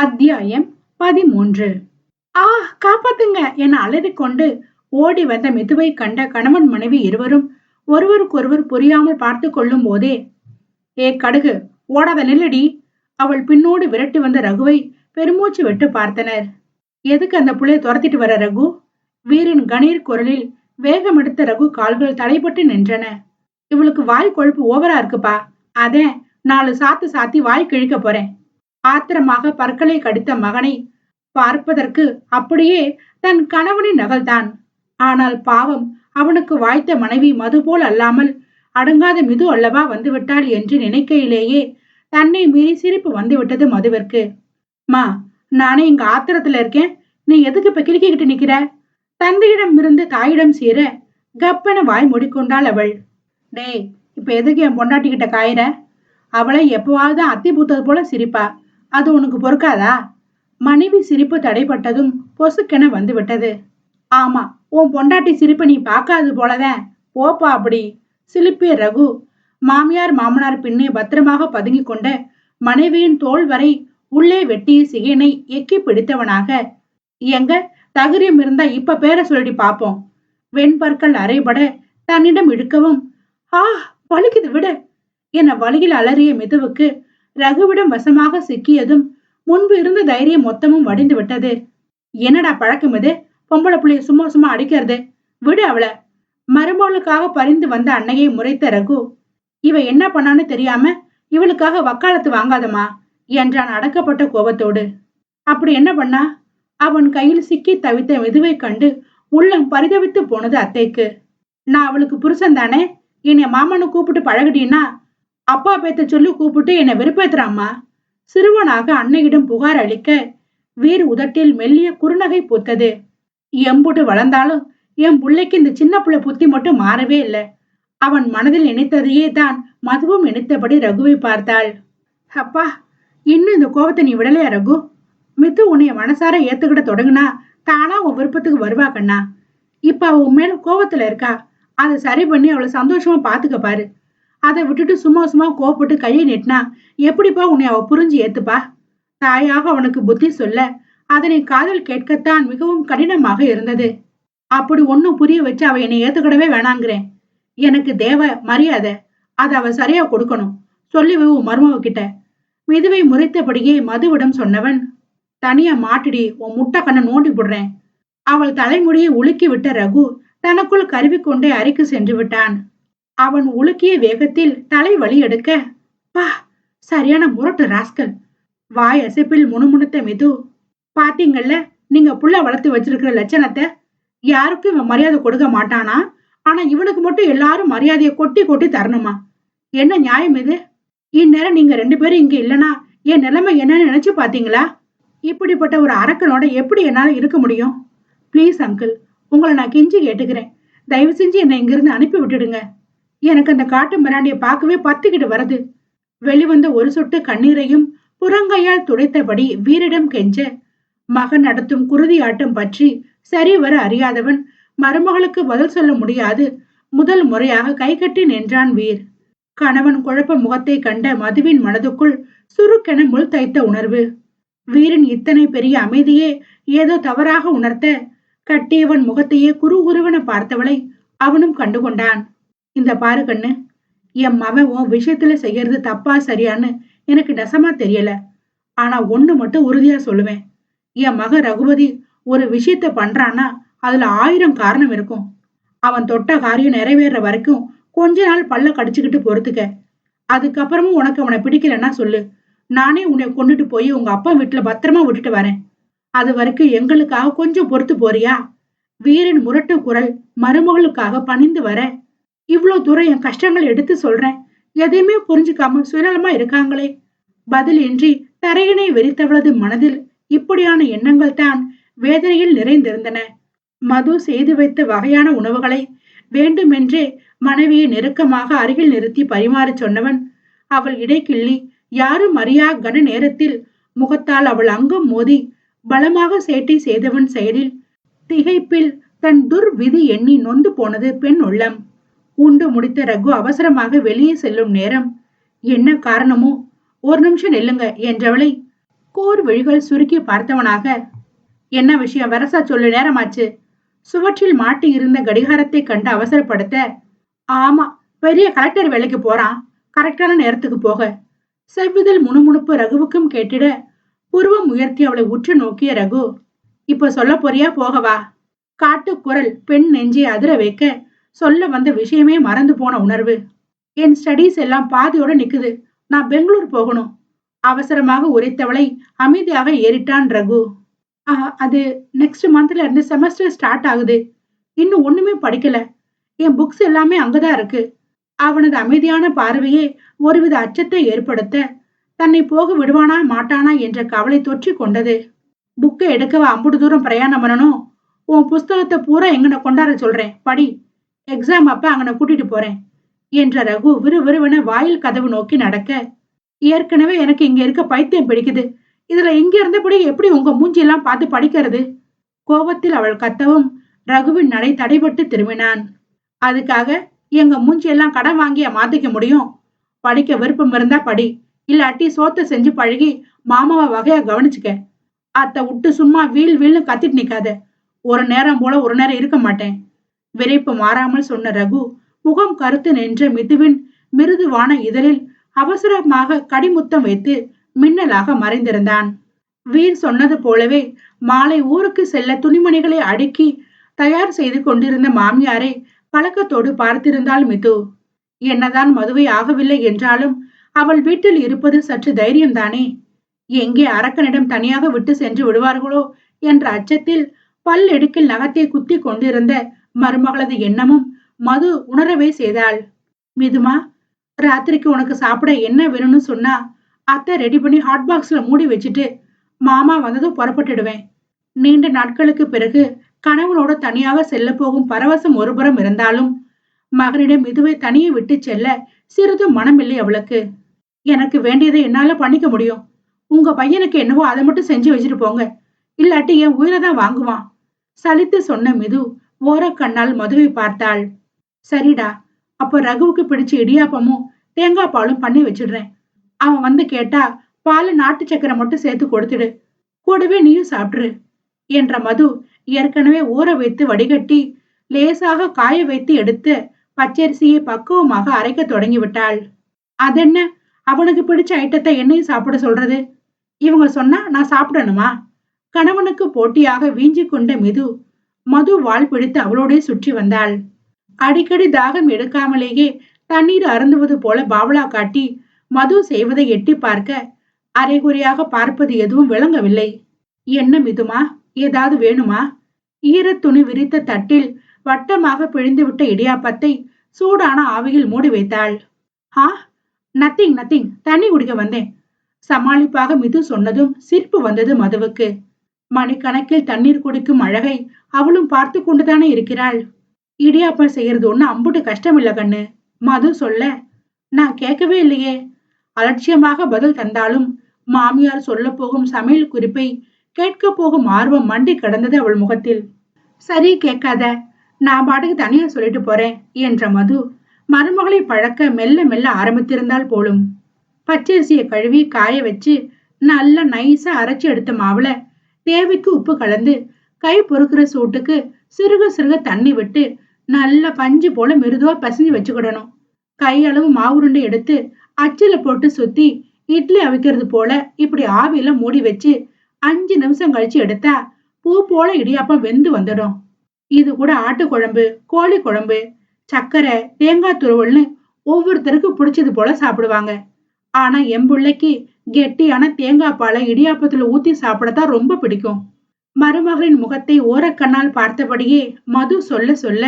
அத்தியாயம் 13. ஆ, காப்பாத்துங்க என அலறிக்கொண்டு ஓடி வந்த மிதுவை கண்ட கணவன் மனைவி இருவரும் ஒருவருக்கொருவர் புரியாமல் பார்த்து கொள்ளும் போதே, ஏ கடுகு, ஓடாத நில்லடி! அவள் பின்னோடு விரட்டி வந்த ரகுவை பெருமூச்சு விட்டு பார்த்தனர். எதுக்கு அந்த புள்ளைய துரத்திட்டு வர ரகு? வீரின் கணீர் குரலில் வேகமெடுத்த ரகு கால்கள் தடைப்பட்டு நின்றன. இவளுக்கு வாய் கொழுப்பு ஓவரா இருக்குப்பா. அதே 4 சாத்து சாத்தி வாய் கிழிக்க போறேன். ஆத்திரமாக பற்களை கடித்த மகனை பார்ப்பதற்கு அப்படியே தன் கணவனின் நகல்தான். ஆனால் பாவம், அவனுக்கு வாய்த்த மனைவி மது போல் அல்லாமல் அடங்காத மிது அல்லவா வந்துவிட்டாள் என்று நினைக்கையிலேயே தன்னை மீறி சிரிப்பு வந்துவிட்டது மதுவிற்கு. மா, நானே இங்க ஆத்திரத்துல இருக்கேன், நீ எதுக்கு இப்ப கிறுக்கிக்கிட்டு நிக்கிற? தந்தையிடம் இருந்து தாயிடம் சீர கப்பென வாய் மூடிக்கொண்டாள் அவள். டேய், இப்ப எதுக்கு என் பொண்டாட்டிக்கிட்ட காயிற? அவளை எப்பவாவது அத்தி பூத்தது போல சிரிப்பா, அது உனக்கு பொறுக்காதா? மனைவி சிரிப்பு தடைப்பட்டதும் பொசுக்கென வந்து விட்டது. ஆமா, உன் பொண்டாட்டி சிரிப்பை நீ பார்க்காது போலதான். போப்பா அப்படி சிலிப்பிய ரகு மாமியார் மாமனார் பின்னே பத்திரமாக பதுங்கி கொண்ட மனைவியின் தோல் வரை உள்ளே வெட்டிய சிகைனை எக்கி பிடித்தவனாக, எங்க தகுரியம் இருந்தா இப்ப பேர சொல்லி பாப்போம். வெண்பற்கள் அரைபட தன்னிடம் இழுக்கவும், ஆ, வலிக்குது விட என வழியில் அலறிய மிதுவுக்கு ரகுவிடம் வசமாக சிக்கியதும் முன்பு இருந்த தைரியம் மொத்தமும் வடிந்து விட்டது. என்னடா பழக்கம் இது? பொம்பளை புள்ளைய சும்மா சும்மா அடிக்கிறது, விடு அவளை! மருமகளுக்காக பறிந்து வந்த அன்னையை முறைத்த ரகு, இவ என்ன பண்ணான்னு தெரியாம இவளுக்காக வக்காலத்து வாங்காதமா என்றான் அடக்கப்பட்ட கோபத்தோடு. அப்படி என்ன பண்ணா? அவன் கையில் சிக்கி தவித்த மிதுவை கண்டு உள்ளம் பரிதவித்து போனது அத்தைக்கு. நான் அவளுக்கு புருஷன் தானே, என்னை மாமனு கூப்பிட்டு பழகிட்டீன்னா அப்பா பேத்த சொல்லி கூப்பிட்டு என்னை வெறுப்பேத்துறாம்மா. சிறுவனாக அன்னையிடம் புகார் அளிக்க வீர் உதட்டில் மெல்லிய குறுநகை பூத்தது. எம்புட்டு வளர்ந்தாலும் என் பிள்ளைக்கு இந்த சின்ன பிள்ளை புத்தி மட்டும் மாறவே இல்லை. அவன் மனதில் நினைத்ததையே தான் மதுவும் நினைத்தபடி ரகுவை பார்த்தாள். அப்பா, இன்னும் இந்த கோபத்தை நீ விடலையா ரகு? மித்து உன்னைய மனசார ஏத்துக்கிட தொடங்குனா தானா உன் விருப்பத்துக்கு வருவா கண்ணா. இப்ப அவ உன் மேல கோபத்துல இருக்கா, அதை சரி பண்ணி அவளை சந்தோஷமா பாத்துக்க பாரு. அதை விட்டுட்டு சும்மா சும்மா கோபப்பட்டு கையை நெட்டினா எப்படிப்பா உன்னை அவ புரிஞ்சு ஏத்துப்பா? தாயாக அவனுக்கு புத்தி சொல்ல அதனை காதல் கேட்கத்தான் மிகவும் கடினமாக இருந்தது. அப்படி ஒன்னும் புரிய வச்சு அவ என்னை ஏத்துக்கிடவே வேணாங்கிறேன். எனக்கு தேவை மரியாதை, அதை அவ சரியா கொடுக்கணும். சொல்லி உன் மருமவ கிட்ட. மிதுவை முறைத்தபடியே மதுவிடம் சொன்னவன், தனியா மாட்டிடி, உன் முட்டை கண்ணை நோண்டி போடுறேன். அவள் தலைமுடியை உலுக்கி விட்ட ரகு தனக்குள் கருவிக்கொண்டே அறைக்கு சென்று விட்டான். அவன் உலுக்கிய வேகத்தில் தலை வலி எடுக்க, பா, சரியான முரட்டு ராஸ்கல்! வாய் அசைப்பில் முணுமுணுத்த மிது, பாத்தீங்கல்ல நீங்க புள்ள வளர்த்து வச்சிருக்கிற லட்சணத்தை? யாருக்கும் இவன் மரியாதை கொடுக்க மாட்டானா, ஆனா இவனுக்கு மட்டும் எல்லாரும் மரியாதையை கொட்டி கொட்டி தரணுமா? என்ன நியாயம் இது? இந்நேரம் நீங்க 2 பேரும் இங்க இல்லனா என் நிலைமை என்னன்னு நினைச்சு பாத்தீங்களா? இப்படிப்பட்ட ஒரு அரக்கனோட எப்படி என்னால இருக்க முடியும்? பிளீஸ் அங்கிள், உங்களை நான் கெஞ்சி கேட்டுக்கிறேன், தயவு செஞ்சு என்னை இங்கிருந்து அனுப்பி விட்டுடுங்க. எனக்கு அந்த காட்டு மிராண்டிய பார்க்கவே பத்திக்கிட்டு வருது. வெளிவந்த ஒரு சொட்டு கண்ணீரையும் புறங்கையால் துடைத்தபடி வீரிடம் கெஞ்ச, மகன் நடத்தும் குருதி ஆட்டம் பற்றி சரிவர அறியாதவன் மருமகளுக்கு பதில் சொல்ல முடியாது முதல் முறையாக கை கட்டி நின்றான் வீர். கணவன் குழப்ப முகத்தை கண்ட மதுவின் மனதுக்குள் சுருக்கென முள் தைத்த உணர்வு. வீரின் இத்தனை பெரிய அமைதியே ஏதோ தவறாக உணர்த்த கட்டியவன் முகத்தையே குறுகுருவென பார்த்தவளை அவனும் கண்டுகொண்டான். இந்த பாரு கண்ணு, என் மவன் உன் விஷயத்துல செய்யறது தப்பா சரியான்னு எனக்கு நெசமா தெரியல. ஆனா ஒண்ணு மட்டும் உறுதியா சொல்லுவேன், என் மகன் ரகுபதி ஒரு விஷயத்த பண்றான்னா அதுல 1000 காரணம் இருக்கும். அவன் தொட்ட காரியம் நிறைவேற வரைக்கும் கொஞ்ச நாள் பல்ல கடிச்சுக்கிட்டு பொறுத்துக்க. அதுக்கப்புறமும் உனக்கு அவனை பிடிக்கலன்னா சொல்லு, நானே உன்னை கொண்டுட்டு போய் உங்க அப்பா வீட்டுல பத்திரமா விட்டுட்டு வரேன். அது வரைக்கும் எங்களுக்காக கொஞ்சம் பொறுத்து போறியா? வீரின் முரட்டு குரல் மருமகளுக்காக பணிந்து வர, இவ்வளவு தூரம் என் கஷ்டங்கள் எடுத்து சொல்றேன், எதையுமே புரிஞ்சுக்காம சுயநலமா இருக்காங்களே. பதில் இன்றி தரையினை வெறித்தவளது மனதில் இப்படியான எண்ணங்கள் தான் வேதனையில் நிறைந்திருந்தன. மது செய்து வைத்த வகையான உணவுகளை வேண்டுமென்றே மனைவியை நெருக்கமாக அருகில் நிறுத்தி பரிமாறி சொன்னவன் அவள் இடைக்கிள்ளி யாரும் அறியா கன நேரத்தில் முகத்தால் அவள் அங்கம் மோதி பலமாக சேட்டை செய்தவன் செயலில் திகைப்பில் தன் துர்விதி எண்ணி நொந்து போனது பெண் உள்ளம். உண்டு முடித்த ரகு அவசரமாக வெளியே செல்லும் நேரம், என்ன காரணமோ ஒரு நிமிஷம் நில்லுங்க என்றவளை கூர் விழிகள் சுருக்கி பார்த்தவனாக, என்ன விஷயம் வரசா சொல்லு, நேரமாச்சு. சுவற்றில் மாட்டி இருந்த கடிகாரத்தை கண்டு அவசரப்படுத்த, ஆமா, பெரிய கலெக்டர் வேலைக்கு போறான், கரெக்டான நேரத்துக்கு போக. செவ்விதழ் முணுமுணுப்பு ரகுவுக்கும் கேட்டிட புருவம் உயர்த்தி அவளை உற்று நோக்கிய ரகு, இப்ப சொல்ல போறியா போகவா? காட்டுக்குரல் பெண் நெஞ்சை அதிர வைக்க சொல்ல வந்த விஷயமே மறந்து போன உணர்வு. என் ஸ்டடீஸ் எல்லாம் பாதியோட நிக்குது, நான் பெங்களூர் போகணும். அவசரமாக உரைத்தவளை அமைதியாக ஏறிட்டான் ரகு. அது நெக்ஸ்ட் மந்த்ல இருந்து செமஸ்டர் ஸ்டார்ட் ஆகுது, இன்னும் ஒண்ணுமே படிக்கல, என் புக்ஸ் எல்லாமே அங்கதான் இருக்கு. அவனது அமைதியான பார்வையே ஒருவித அச்சத்தை ஏற்படுத்த தன்னை போக விடுவானா மாட்டானா என்ற கவலை தொற்றி கொண்டது. புக்கை எடுக்கவா அம்புடு தூரம் பிரயாணம் பண்ணணும்? உன் புஸ்தகத்தை பூரா எங்கன கொண்டாட சொல்றேன், படி. எக்ஸாம் அப்ப அங்கன கூட்டிட்டு போறேன் என்ற ரகு விறுவிறுவென வாயில் கதவு நோக்கி நடக்க, ஏற்கனவே எனக்கு இங்க இருக்க பைத்தியம் பிடிக்குது, இதுல இங்க இருந்தபடி எப்படி உங்க மூஞ்சி எல்லாம் பார்த்து படிக்கிறது? கோபத்தில் அவள் கத்தவும் ரகுவின் நடை தடைபட்டு திரும்பினான். அதுக்காக எங்க மூஞ்சி எல்லாம் கடன் வாங்கிய மாத்திக்க முடியும்? படிக்க விருப்பம் இருந்தா படி, இல்லாட்டி சோத்த செஞ்சு பழகி மாமாவை வகையா கவனிச்சுக்க. அத்தை விட்டு சும்மா வீல் வீல்னு கத்திட்டு நிக்காத. ஒரு நேரம் போல ஒரு நேரம் இருக்க மாட்டேன். விரைப்பு மாறாமல் சொன்ன ரகு முகம் கருத்து நின்ற மிதுவின் மிருதுவான இதழில் அவசரமாக கடிமுத்தம் வைத்து மின்னலாக மறைந்திருந்தான். வீர் சொன்னது போலவே மாலை ஊருக்கு செல்ல துணிமணிகளை அடுக்கி தயார் செய்து கொண்டிருந்த மாமியாரை கலக்கத்தோடு பார்த்திருந்தாள் மிது. என்னதான் மதுவை ஆகவில்லை என்றாலும் அவள் வீட்டில் இருப்பது சற்று தைரியம்தானே. எங்கே அரக்கனிடம் தனியாக விட்டு சென்று விடுவார்களோ என்ற அச்சத்தில் பல்லெடுக்கில் நகத்தை குத்தி கொண்டிருந்த மருமகளது எண்ணமும் மது உணரவே செய்தாள். மிதுமா, ராத்திரிக்கு உனக்கு சாப்பிட என்ன வேணும்னு சொன்னா அத்தை ரெடி பண்ணி ஹாட் பாக்ஸ்ல மூடி வச்சுட்டு மாமா வந்ததும் புறப்பட்டுடுவேன். நீண்ட நாட்களுக்கு பிறகு கணவனோட தனியாக செல்ல போகும் பரவசம் ஒருபுறம் இருந்தாலும் மகனிடம் மிதுவை தனியே விட்டு செல்ல சிறிதும் மனமில்லை அவளுக்கு. எனக்கு வேண்டியதை என்னால பண்ணிக்க முடியும், உங்க பையனுக்கு என்னவோ அதை மட்டும் செஞ்சு வச்சுட்டு போங்க, இல்லாட்டி என் உயிரை தான் வாங்குவான் சலித்து சொன்ன மிது ஓரக்கண்ணால் மதுவை பார்த்தாள். சரிடா, அப்ப ரகுவுக்கு பிடிச்ச இடியாப்பமும் தேங்காய் பாலும் பண்ணி வச்சிடுறேன். அவன் வந்து கேட்டா பால் நாட்டு சக்கரை மட்டும் சேர்த்து கொடுத்துடு, கூடவே நீயும் சாப்பிட்டுரு என்ற மது ஏற்கனவே ஊற வைத்து வடிகட்டி லேசாக காய வைத்து எடுத்து பச்சரிசியை பக்குவமாக அரைக்க தொடங்கிவிட்டாள். அதென்ன, அவனுக்கு பிடிச்ச ஐட்டத்தை என்னையும் சாப்பிட சொல்றது? இவங்க சொன்னா நான் சாப்பிடணுமா? கணவனுக்கு போட்டியாக வீஞ்சி கொண்ட மிது மது வாள் பிடித்து அவளோட சுற்றி வந்தாள். அடிக்கடி தாகம் எடுக்காமலேயே தண்ணீர் அருந்துவது போல பாவலா காட்டி மது செய்வதை எட்டி பார்க்க அரைகுறையாக பார்ப்பது எதுவும் விளங்கவில்லை. என்ன மிதுமா, ஏதாவது வேணுமா? ஈர துணி விரித்த தட்டில் வட்டமாக பிழிந்துவிட்ட இடியாப்பத்தை சூடான ஆவியில் மூடி வைத்தாள். ஆ, நத்திங் நத்திங், தண்ணி குடிக்க வந்தேன் சமாளிப்பாக மிது சொன்னதும் சிரிப்பு வந்தது மதுவுக்கு. மணிக்கணக்கில் தண்ணீர் குடிக்கும் அழகை அவளும் பார்த்து கொண்டுதானே இருக்கிறாள். இடியாப்பம் செய்யறது ஒண்ணு அம்புட்டு கஷ்டம் இல்ல கண்ணு, மது சொல்ல. நான் கேட்கவே இல்லையே. அலட்சியமாக பதில் தந்தாலும் மாமியார் சொல்ல போகும் சமையல் குறிப்பை கேட்க போகும் ஆர்வம் மண்டி கடந்தது அவள் முகத்தில். சரி, கேட்காத, நான் பாட்டுக்கு தனியா சொல்லிட்டு போறேன் என்ற மது மருமகளை பழக்க மெல்ல மெல்ல ஆரம்பித்திருந்தால் போலும். பச்சரிசியை கழுவி காய வச்சு நல்லா நைஸா அரைச்சு எடுத்த மாவுல தேவைக்கு உப்பு கலந்து கை பொறுக்கிற சூட்டுக்கு சிறுக சிறுக தண்ணி விட்டு நல்ல பஞ்சு போல மிருதுவா பசிஞ்சு வச்சுக்கிடணும். கையளவு மாவுருண்டை எடுத்து அச்சில போட்டு சுத்தி இட்லி அவிக்கிறது போல இப்படி ஆவியில மூடி வச்சு 5 நிமிஷம் கழிச்சு எடுத்தா பூ போல இடியாப்பம் வெந்து வந்துடும். இது கூட ஆட்டு குழம்பு, கோழி குழம்பு, சர்க்கரை, தேங்காய் துருவல்னு ஒவ்வொருத்தருக்கு பிடிச்சது போல சாப்பிடுவாங்க. ஆனா என் பிள்ளைக்கு கெட்டியான தேங்காய் பாலை இடியாப்பத்துல ஊத்தி சாப்பிடத்தான் ரொம்ப பிடிக்கும். மருமகளின் முகத்தை ஓரக்கண்ணால் பார்த்தபடியே மது சொல்ல சொல்ல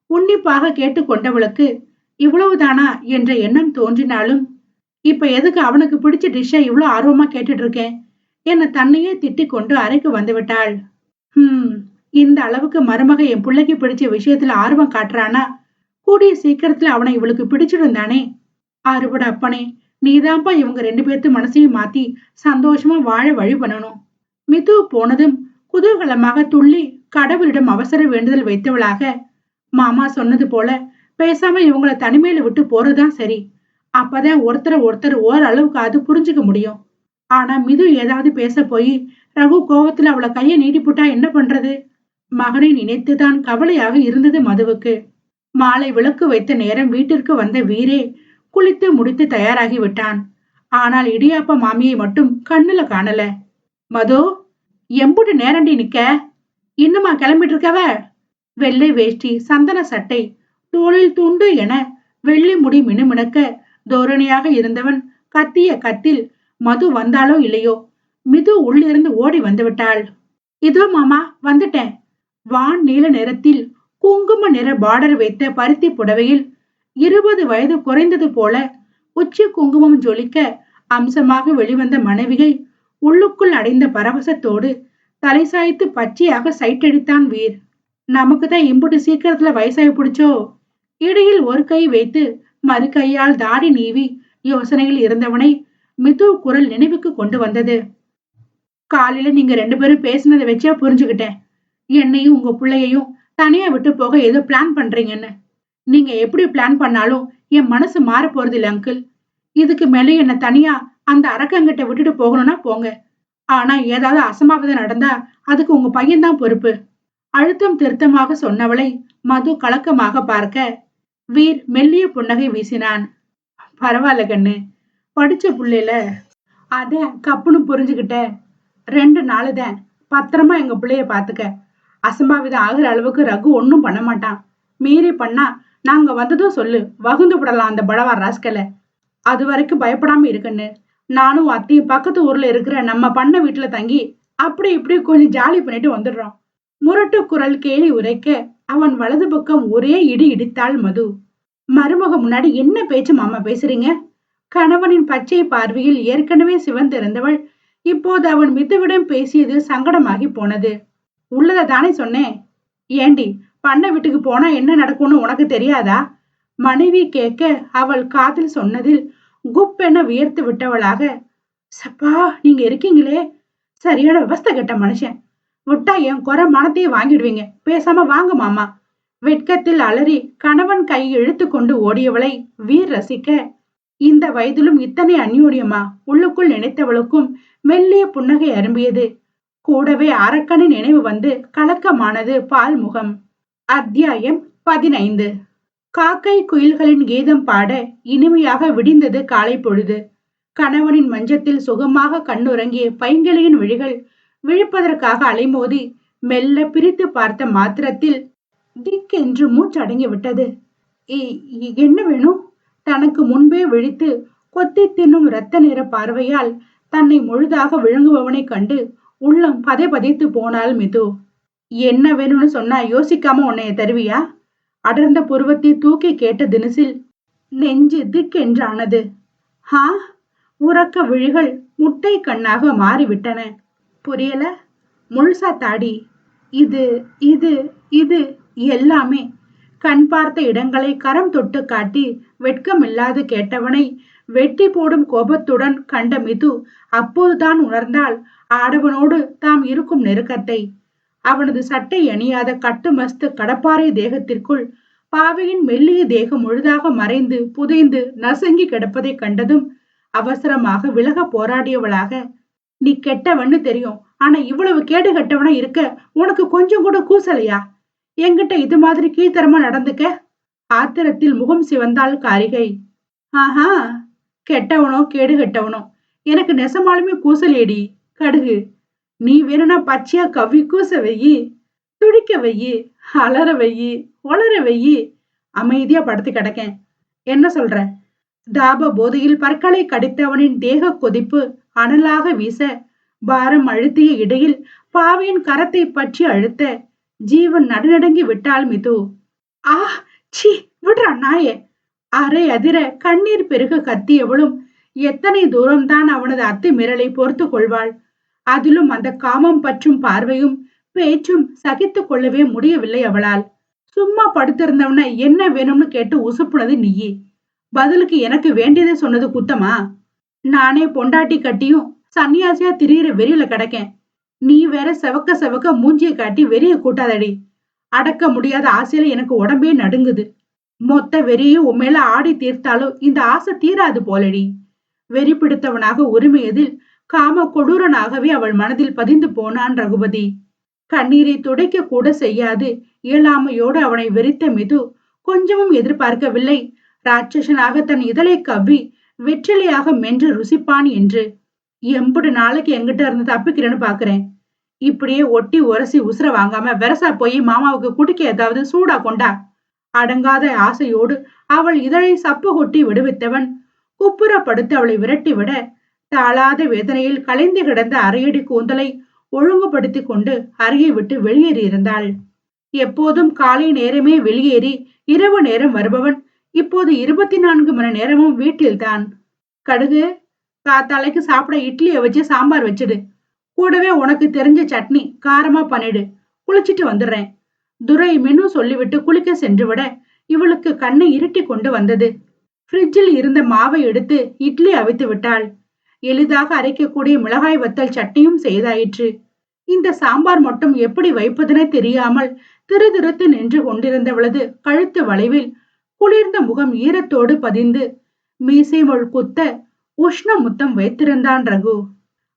உன்னிப்பாக கேட்டு கொண்டவளுக்கு இவ்வளவுதானா என்ற எண்ணம் தோன்றினாலும், இப்ப எதுக்கு அவனுக்கு பிடிச்ச டிஷ்ஷை இவ்வளவு ஆர்வமா கேட்டுட்டு இருக்கேன் என்ன தன்னையே திட்டிக் கொண்டு அறைக்கு வந்து விட்டாள். இந்த அளவுக்கு மருமக என் பிள்ளைக்கு பிடிச்ச விஷயத்துல ஆர்வம் காட்டுறானா, கூடிய சீக்கிரத்துல அவனை இவளுக்கு பிடிச்சிடும் தானே. அறுபட அப்பனே, நீதான்ப்பா இவங்க 2 பேர்த்து மனசையும் மாத்தி சந்தோஷமா வாழ வழி பண்ணணும். மிது போனதும் குதூகலமாக துள்ளி கடவுளிடம் அவசர வேண்டுதல் வைத்தவளாக, மாமா சொன்னது போல பேசாம இவங்களை தனிமையில விட்டு போறதுதான் சரி, அப்பதான் ஒருத்தரை ஒருத்தர் ஓரளவுக்கு அது புரிஞ்சுக்க முடியும். ஆனா மிது ஏதாவது பேச போய் ரகு கோவத்துல அவளை கைய நீட்டிப்புட்டா என்ன பண்றது? மகனை நினைத்துதான் கவலையாக இருந்தது மதுவுக்கு. மாலை விளக்கு வைத்த நேரம் வீட்டிற்கு வந்த வீரே குளித்து முடித்து தயாராகி விட்டான். ஆனால் இடியாப்ப மாமியை மட்டும் கண்ணுல காணல. மது, எம்புட்டு நேரண்டி நிக்க? இன்னுமா கிளம்பிட்டு இருக்கவ? வெள்ளை வேஷ்டி, சந்தன சட்டை, தோளில் துண்டு என வெள்ளி முடி மினுமினுக்க தோரணியாக இருந்தவன் கத்திய கத்தில் மது வந்தாலோ இல்லையோ மிது உள்ளிருந்து ஓடி வந்து விட்டாள். இதோ மாமா வந்துட்டேன். வான் நீல நிறத்தில் குங்கும நிற பார்டர் வைத்த பருத்தி புடவையில் 20 வயது குறைந்தது போல உச்சி குங்குமம் ஜொலிக்க அம்சமாக வெளிவந்த மனைவியை உள்ளுக்குள் அடைந்த பரவசத்தோடு தலை சாய்த்து பச்சையாக சைட்டடித்தான் வீர். நமக்குதான் இம்புட்டு சீக்கிரத்துல வயசாகி பிடிச்சோ? இடையில் ஒரு கை வைத்து மறு கையால் தாடி நீவி யோசனையில் இருந்தவனை மிது குரல் நினைவுக்கு கொண்டு வந்தது. காலையில நீங்க 2 பேரும் பேசினதை வச்சே புரிஞ்சுக்கிட்டேன். என்னையும் உங்க பிள்ளையையும் தனியா விட்டு போக ஏதோ பிளான் பண்றீங்கன்னு. நீங்க எப்படி பிளான் பண்ணாலும் என் மனசு மாற போறது இல்ல அங்கிள். இதுக்கு மேலே என்ன தனியா அந்த அரக்கங்கிட்ட விட்டுட்டு போகணும்னா போங்க. ஆனா ஏதாவது அசம்பாவிதம் நடந்தா அதுக்கு உங்க பையன்தான் பொறுப்பு. அழுத்தம் திருத்தமாக சொன்னவளை மது கலக்கமாக பார்க்க வீர் மெல்லிய புன்னகை வீசினான். பரவாயில்ல கண்ணு, படிச்ச புள்ளையில அத கப்புன்னு புரிஞ்சுக்கிட்ட. 2 நாளுதான், பத்திரமா எங்க பிள்ளைய பாத்துக்க. அசம்பாவிதம் ஆகுற அளவுக்கு ரகு ஒன்னும் பண்ண மாட்டான். மீறி பண்ணா நாங்க வந்ததும் சொல்லு, வகுந்து விடலாம் அந்த படவா ராஸ்கல. அது வரைக்கும் பயப்படாம இருக்குன்னு நானும் அத்தையும் பக்கத்து ஊர்ல இருக்கிற நம்ம பண்ண வீட்டுல தங்கி அப்படி இப்படி கொஞ்சம் ஜாலி பண்ணிட்டு வந்துடுறோம். முரட்டு குரல் கேலி உரைக்க அவன் வலது பக்கம் ஒரே இடி இடித்தாள் மது. மருமக முன்னாடி என்ன பேச்சு மாமா பேசுறீங்க? கணவனின் பச்சை பார்வையில் ஏற்கனவே சிவந்திருந்தவள் இப்போது அவன் மிதுவிடம் பேசியது சங்கடமாகி போனது. உள்ளத தானே சொன்னேன். ஏண்டி, பண்ண வீட்டுக்கு போனா என்ன நடக்கும்னு உனக்கு தெரியாதா? மனைவி கேட்க அவள் காதில் சொன்னதில் குப்பென வியர்த்து விட்டவளாக, சப்பா நீங்க இருக்கீங்களே, சரியான விவஸ்தை கெட்ட மனுஷன். விட்டா என் குறை மனத்தையே வாங்கிடுவீங்க. பேசாம வாங்க மாமா. வெட்கத்தில் அலறி கணவன் கை இழுத்து கொண்டு ஓடியவளை வீர் ரசிக்க, இந்த வயதிலும் இத்தனை அந்யோன்யமா உள்ளுக்குள் நினைத்தவளுக்கும் மெல்லிய புன்னகை அரும்பியது. கூடவே அரக்கனின் நினைவு வந்து கலக்கமானது பால்முகம். அத்தியாயம் 15. காக்கை குயில்களின் கீதம் பாட இனிமையாக விடிந்தது காலை பொழுது. கணவனின் மஞ்சத்தில் சுகமாக கண்ணுறங்கிய பைங்கிளியின் விழிகள் விழிப்பதற்காக அலைமோதி மெல்ல பிரித்து பார்த்த மாத்திரத்தில் திக் என்று மூச்சடங்கி விட்டது. என்ன வேணும்? தனக்கு முன்பே விழித்து கொத்தி தின்னும் இரத்த நிற பார்வையால் தன்னை முழுதாக விழுங்குபவனை கண்டு உள்ளம் பதை பதைத்து போனாள் மிது. என்ன வேணும்னு சொன்னா யோசிக்காம உன்னைய தருவியா? அடர்ந்த புருவத்தை தூக்கி கேட்ட தினசில் நெஞ்சு திக்கென்றானது. ஹா? உறக்க விழிகள் முட்டை கண்ணாக மாறிவிட்டன. புரியல? முழுசா தாடி. இது இது இது எல்லாமே. கண் பார்த்த இடங்களை கரம் தொட்டு காட்டி வெட்கமில்லாது கேட்டவனை வெட்டி போடும் கோபத்துடன் கண்ட மிது அப்போதுதான் உணர்ந்தாள் ஆடவனோடு தாம் இருக்கும் நெருக்கத்தை. அவனது சட்டை அணியாத கட்டுமஸ்து கடப்பாறை தேகத்திற்குள் பாவையின் மெல்லிய தேகம் முழுதாக மறைந்து புதைந்து நசுங்கி கிடப்பதை கண்டதும் அவசரமாக விலக போராடியவளாக, நீ கெட்டவன்னு தெரியும், ஆனா இவ்வளவு கேடு கெட்டவனா இருக்க உனக்கு கொஞ்சம் கூட கூசலையா? என்கிட்ட இது மாதிரி கீழ்த்தரமா நடந்துக்க? ஆத்திரத்தில் முகம் சிவந்தாள் காரிகை. ஆஹா, கெட்டவனோ கேடு கெட்டவனோ எனக்கு நெசமாலுமே கூசலேடி கடுகு. நீ வேணும்னா பச்சையா கவ்வி கூச வெயி, துடிக்க வெயி, அலற வெயி, ஒளர வெயி. அமைதியா படுத்து கிடக்கேன். என்ன சொல்ற? தாப போதையில் பற்களை கடித்தவனின் தேக கொதிப்பு அனலாக வீச பாரம் அழுத்திய இடையில் பாவையின் கரத்தை பற்றி அழுத்த ஜீவன் நடுநடுங்கி விட்டாள் மிது. ஆ சி, விடுறா நாயே! அரை அதிர கண்ணீர் பெருக கத்தியவளும் எத்தனை தூரம்தான் அவனது அத்து மிரலை பொறுத்து கொள்வாள்? அதிலும் அந்த காமம் பற்றும் பார்வையும் பேச்சும் சகித்து கொள்ளவே முடியவில்லை அவளால். சும்மா படுத்திருந்தவன என்ன வேணும்னு கேட்டு உசுப்புனது நீயே. பதிலுக்கு எனக்கு வேண்டியதை சொன்னது குத்தமா? நானே பொண்டாட்டி கட்டியும் சன்னியாசியா திரியிற வெறியில கிடக்கேன். நீ வேற செவக்க செவக்க மூஞ்சிய காட்டி வெறிய கூட்டாதடி. அடக்க முடியாத ஆசையில எனக்கு உடம்பே நடுங்குது. மொத்த வெறியும் உண்மையில ஆடி தீர்த்தாலும் இந்த ஆசை தீராது போலடி. வெறி பிடித்தவனாக உரிமையதில் காம கொடூரனாகவே அவள் மனதில் பதிந்து போனான் ரகுபதி. கண்ணீரை துடைக்க கூட செய்யாது இயலாமையோடு அவனை வெறித்த மிது கொஞ்சமும் எதிர்பார்க்கவில்லை ராட்சசனாக தன் இதழை கவ்வி வெற்றிலையாக மென்று ருசிப்பான் என்று. எம்புடு நாளைக்கு எங்கிட்ட இருந்து தப்பிக்கிறேன்னு பாக்குறேன். இப்படியே ஒட்டி உரசி உசுர வாங்காம வெரசா போய் மாமாவுக்கு குடிக்க ஏதாவது சூடா கொண்டா. அடங்காத ஆசையோடு அவள் இதழை சப்பு கொட்டி விடுவித்தவன் குப்புறப்படுத்தி அவளை விரட்டி விட தாளாத வேதனையில் கலைந்து கிடந்த அரையடி கூந்தலை ஒழுங்குபடுத்தி கொண்டு அறையை விட்டு வெளியேறியிருந்தாள். எப்போதும் காலை நேரமே வெளியேறி இரவு நேரம் வருபவன் இப்போது 24 மணி நேரமும் வீட்டில்தான். கடுகு, காத்தாலைக்கு சாப்பிட இட்லியை வச்சு சாம்பார் வச்சிடு. கூடவே உனக்கு தெரிஞ்ச சட்னி காரமா பண்ணிடு. குளிச்சிட்டு வந்துடுறேன். துரை மெனு சொல்லிவிட்டு குளிக்க சென்று விட இவளுக்கு கண்ணை இருட்டி கொண்டு வந்தது. ஃப்ரிட்ஜில் இருந்த மாவை எடுத்து இட்லி அவித்து விட்டாள். எளிதாக அரைக்கக்கூடிய மிளகாய் வத்தல் சட்னியும் செய்தாயிற்று. இந்த சாம்பார் மட்டும் எப்படி வைப்பதென தெரியாமல் திருதிருத்து நின்று கொண்டிருந்தவளது கழுத்து வளைவில் குளிர்ந்த முகம் ஈரத்தோடு பதிந்து மீசை முள் குத்த உஷ்ண முத்தம் வைத்திருந்தான் ரகு.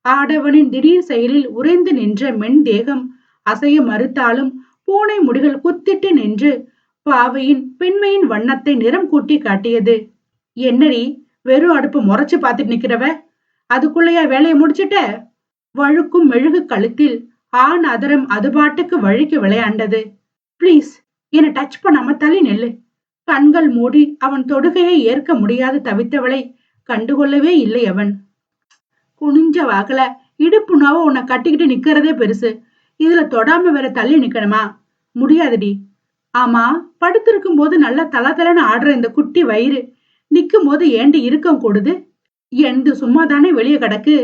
ஆடவனின் திடீர் செயலில் உறைந்து நின்ற மென் தேகம் அசைய மறுத்தாலும் பூனை முடிகள் குத்திட்டு நின்று பாவையின் பெண்மையின் வண்ணத்தை நிறம் கூட்டி காட்டியது. என்னடி வெறும் அடுப்பு முறைச்சு பார்த்துட்டு நிக்கிறவ? அதுக்குள்ளையா வேலையை முடிச்சிட்ட? வழுக்கும் மெழுகு கழுத்தில் ஆண் அதரம் அது பாட்டுக்கு வழுக்கி விளையாண்டது. பிளீஸ் என்னை டச் பண்ணாம தள்ளி நெல்லு. கண்கள் மூடி அவன் தொடுகையை ஏற்க முடியாது தவித்தவளை கண்டுகொள்ளவே இல்லை அவன். குனிஞ்ச வாகல இடுப்பு நோவ உன்னை கட்டிக்கிட்டு நிக்கிறதே பெருசு. இதுல தொடாம வேற தள்ளி நிக்கணுமா? முடியாதுடி. ஆமா, படுத்திருக்கும் போது நல்லா தலதலன்னு ஆடுற இந்த குட்டி வயிறு நிக்கும் போது ஏண்டி இருக்கம் கூடுது? எந்து சும்மா தானே வெளியே கிடக்கு.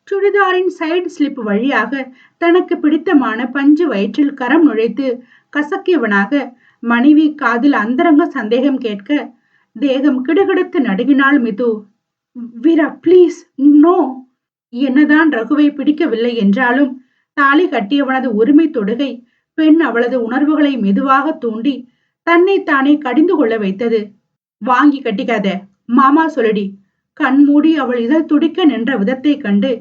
சுடிதாரின் சைடு ஸ்லிப் வழியாக தனக்கு பிடித்தமான பஞ்சு வயிற்றில் கரம் நுழைத்து கசக்கியவனாக மனைவி காதில் அந்தரங்க சந்தேகம் கேட்க தேகம் கிடுகிடுத்து நடுங்கினாள் மிது. வீரா பிளீஸ் நோ. என்னதான் ரகுவை பிடிக்கவில்லை என்றாலும் தாலி கட்டியவனது உரிமை தொடுகை பெண் அவளது உணர்வுகளை மெதுவாக தூண்டி தன்னை தானே கடிந்து கொள்ள வைத்தது. வாங்கி கட்டிக்காத, மாமா சொல்லடி. கண்மூடி அவள் இதழ் துடிக்க நின்ற விதத்தை கண்டு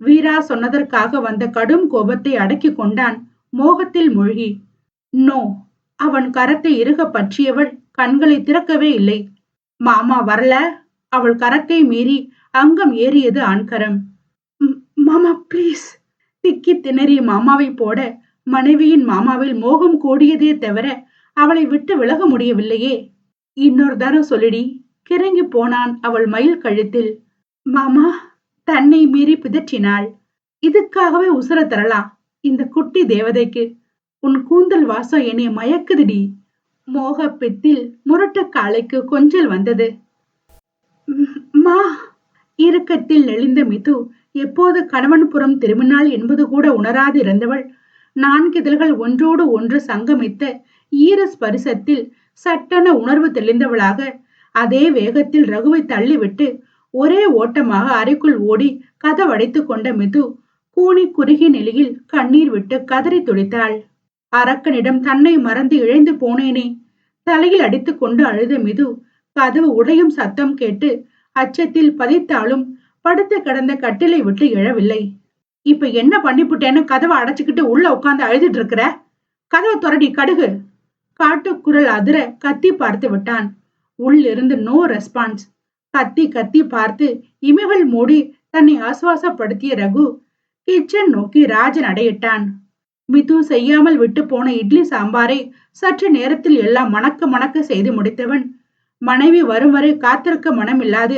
வீரா சொன்னதற்காக வந்த கடும் கோபத்தை அடக்கி கொண்டான் மோகத்தில் மூழ்கி. நோ. அவன் கரத்தை இறுக பற்றியவள் கண்களை திறக்கவே இல்லை. மாமா வரல. அவள் கரத்தை மீறி அங்கம் ஏறியது ஆண்கரம். மாமா பிளீஸ். திக்கி திணறிய மாமாவை போட மனைவியின் மாமாவில் மோகம் கூடியதே தவிர அவளை விட்டு விலக முடியவில்லையே. இன்னொரு தரம் சொல்லிடி. கிறங்கி போனான் அவள் மயில் கழுத்தில். மாமா. தன்னை மீறி பிதற்றினாள். இதுக்காகவே உசுர தரலாம் இந்த குட்டி தேவதைக்கு. உன் கூந்தல் வாசம் என்னை மயக்குதுடி. மோக பித்தில் முரட்ட காலைக்கு கொஞ்சல் வந்தது. மா. இறுக்கத்தில் நெளிந்த மிது எப்போது கணவன் புறம் திரும்பினாள் என்பது கூட உணராது இருந்தவள் 4 இதழ்கள் ஒன்றோடு ஒன்று சங்கமித்த ஈர ஸ்பரிசத்தில் சட்டென உணர்வு தெளிந்தவளாக அதே வேகத்தில் ரகுவை தள்ளிவிட்டு ஒரே ஓட்டமாக அறைக்குள் ஓடி கதவடைத்து கொண்ட மிது கூனி குறுகிய நிலையில் கண்ணீர் விட்டு கதறி துடித்தாள். அரக்கனிடம் தன்னை மறந்து இழைந்து போனேனே. தலையில் அடித்து கொண்டு அழுத மிது கதவு உடையும் சத்தம் கேட்டு அச்சத்தில் பதித்தாலும் படுத்து கிடந்த கட்டிலை விட்டு எழவில்லை. இப்ப என்ன பண்ணிப்புட்டேன்னு கதவை அடைச்சுக்கிட்டு உள்ள உட்கார்ந்து அழுதுட்டு இருக்கிற? கதவை துறடி கடுகு. காட்டுக்குரல் அதிர கத்தி பார்த்து விட்டான். உள்ளிருந்து நோ ரெஸ்பான்ஸ். கத்தி கத்தி பார்த்து இமைகள் மூடி தன்னை ஆசுவாசப்படுத்திய ரகு கிச்சன் நோக்கி ராஜன் அடையிட்டான். மிது செய்யாமல் விட்டு போன இட்லி சாம்பாரை சற்று நேரத்தில் எல்லாம் மணக்க மணக்க செய்து முடித்தவன் மனைவி வரும் வரை காத்திருக்க மனமில்லாது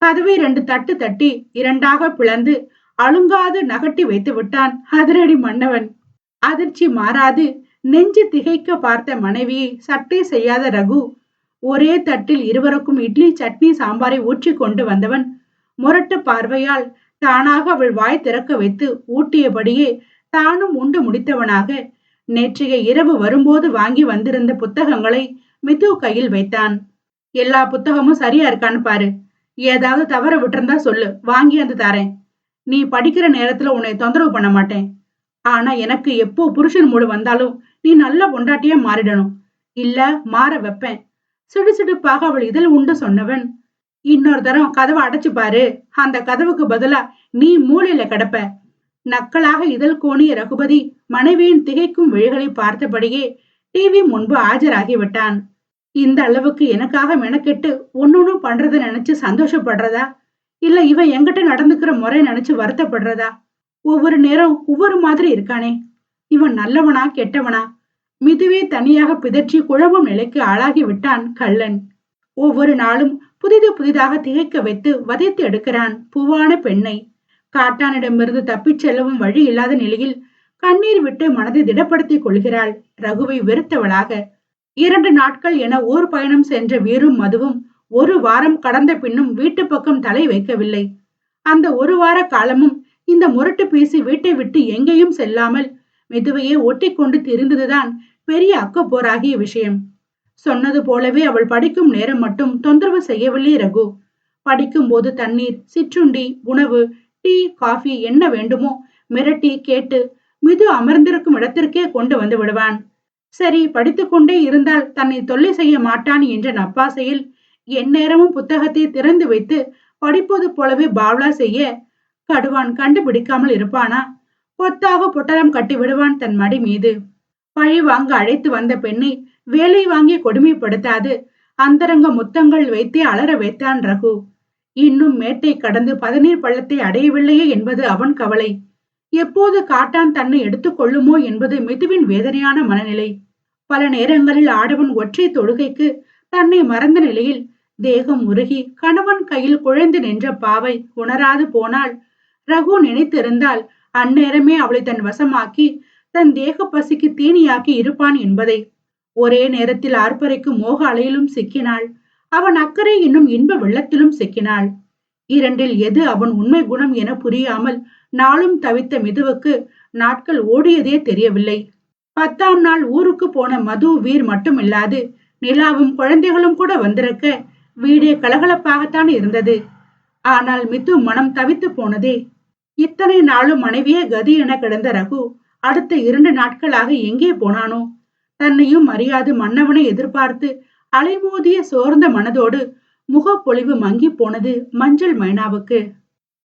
கதவை 2 தட்டு தட்டி 2ஆக பிளந்து அழுங்காது நகட்டி வைத்து விட்டான் அதிரடி மன்னவன். அதிர்ச்சி மாறாது நெஞ்சு திகைக்க பார்த்த மனைவியை சட்டை செய்யாத ரகு ஒரே தட்டில் இருவருக்கும் இட்லி சட்னி சாம்பாரை ஊற்றி கொண்டு வந்தவன் முரட்டு பார்வையால் தானாக அவள் வாய் திறக்க வைத்து ஊட்டியபடியே தானும் உண்டு முடித்தவனாக நேற்றைய இரவு வரும்போது வாங்கி வந்திருந்த புத்தகங்களை மிது கையில் வைத்தான். எல்லா புத்தகமும் சரியா இருக்கான்னு பாரு. ஏதாவது தவற விட்டிருந்தா சொல்லு, வாங்கி வந்து தரேன். நீ படிக்கிற நேரத்துல உன்னை தொந்தரவு பண்ண மாட்டேன். ஆனா எனக்கு எப்போ புருஷன் மூடு வந்தாலும் நீ நல்ல பொண்டாட்டியா மாறிடணும். இல்ல மாற வைப்பேன். சிடுசிடுப்பாக அவள் இதழ் உண்டு சொன்னவன் இன்னொரு தரம் கதவை அடைச்சு பாரு. அந்த கதவுக்கு பதிலா நீ மூலையில கிடப்ப. நக்கலாக இதழ் கோணிய ரகுபதி மனைவியின் திகைக்கும் விழிகளை பார்த்தபடியே டிவி முன்பு ஆஜராகிவிட்டான். இந்த அளவுக்கு எனக்காக மெனக்கெட்டு ஒன்னொன்னும் பண்றத நினைச்சு சந்தோஷப்படுறதா, இல்ல இவன் என்கிட்ட நடந்துக்கிற முறை நினைச்சு வருத்தப்படுறதா? ஒவ்வொரு நேரம் ஒவ்வொரு மாதிரி இருக்கானே. இவன் நல்லவனா கெட்டவனா? மிதுவே தனியாக பிதற்றி குழம்பும் நிலைக்கு ஆளாகி விட்டான் கள்ளன். ஒவ்வொரு நாளும் புதிது புதிதாக திகைக்க வைத்து வதைத்து எடுக்கிறான் பூவான பெண்ணை. காட்டானிடமிருந்து தப்பிச் செல்லவும் வழி இல்லாத நிலையில் கண்ணீர் விட்டு மனதை திடப்படுத்திக் கொள்கிறாள் ரகுவை வெறுத்தவளாக. 2 நாட்கள் என ஊர் பயணம் சென்ற வீரும் மதுவும் 1 வாரம் கடந்த பின்னும் வீட்டு பக்கம் தலை வைக்கவில்லை. அந்த 1 வார காலமும் இந்த முரட்டு பேசி வீட்டை விட்டு எங்கேயும் செல்லாமல் மெதுவையே ஒட்டி கொண்டு திரிந்ததுதான் பெரிய அக்கப்போராகிய விஷயம். சொன்னது போலவே அவள் படிக்கும் நேரம் மட்டும் தொந்தரவு செய்யவில்லை ரகு. படிக்கும் போது தண்ணீர், சிற்றுண்டி, உணவு, டீ, காஃபி என்ன வேண்டுமோ மிரட்டி கேட்டு மிது அமர்ந்திருக்கும் இடத்திற்கே கொண்டு வந்து விடுவான். சரி, படித்துக்கொண்டே இருந்தால் தன்னை தொல்லை செய்ய மாட்டான் என்ற நப்பாசையில் எந்நேரமும் புத்தகத்தை திறந்து வைத்து படிப்பது போலவே பாவ்லா செய்ய கடுவான் கண்டுபிடிக்காமல் இருப்பானா? கொத்தாக பொட்டலம் கட்டி விடுவான் தன் மடி மீது. பழி வாங்க அழைத்து வந்த பெண்ணை வேலை வாங்கி கொடுமைப்படுத்தாது அந்தரங்க முத்தங்கள் வைத்தே அலற வைத்தான் ரகு. இன்னும் மேட்டை கடந்து பதநீர் பள்ளத்தை அடையவில்லையே என்பது அவன் கவலை. எப்போது காட்டான் தன்னை எடுத்துக் கொள்ளுமோ என்பது மிதுவின் வேதனையான மனநிலை. பல நேரங்களில் ஆடவன் ஒற்றை தொழுகைக்கு தன்னை மறந்த நிலையில் தேகம் உருகி கணவன் கையில் குழைந்து நின்ற பாவை உணராது போனால் ரகு நினைத்திருந்தால் அந்நேரமே அவளை தன் வசமாக்கி தன் தேக பசிக்கு தீனியாக்கி இருப்பான் என்பதை. ஒரே நேரத்தில் ஆர்ப்பரிக்கும் மோக அலையிலும் சிக்கினாள். அவன் அக்கறை இன்னும் இன்ப வெள்ளத்திலும் சிக்கினாள். இரண்டில் எது அவன் உண்மை குணம் என புரியாமல் நாளும் தவித்த மிதுவுக்கு நாட்கள் ஓடியதே தெரியவில்லை. 10ஆம் நாள் ஊருக்கு போன மது வீர் மட்டுமில்லாது நிலாவும் குழந்தைகளும் கூட வந்திருக்க வீடே கலகலப்பாகத்தான் இருந்தது. ஆனால் மிது மனம் தவித்து போனதே. இத்தனை நாளும் மனைவியே கதி என கிடந்த ரகு அடுத்த 2 நாட்களாக எங்கே போனானோ? தன்னையும் அறியாது மன்னவனை எதிர்பார்த்து அலைமோதிய சோர்ந்த மனதோடு முகப்பொழிவு மங்கி போனது மஞ்சள் மைனாவுக்கு.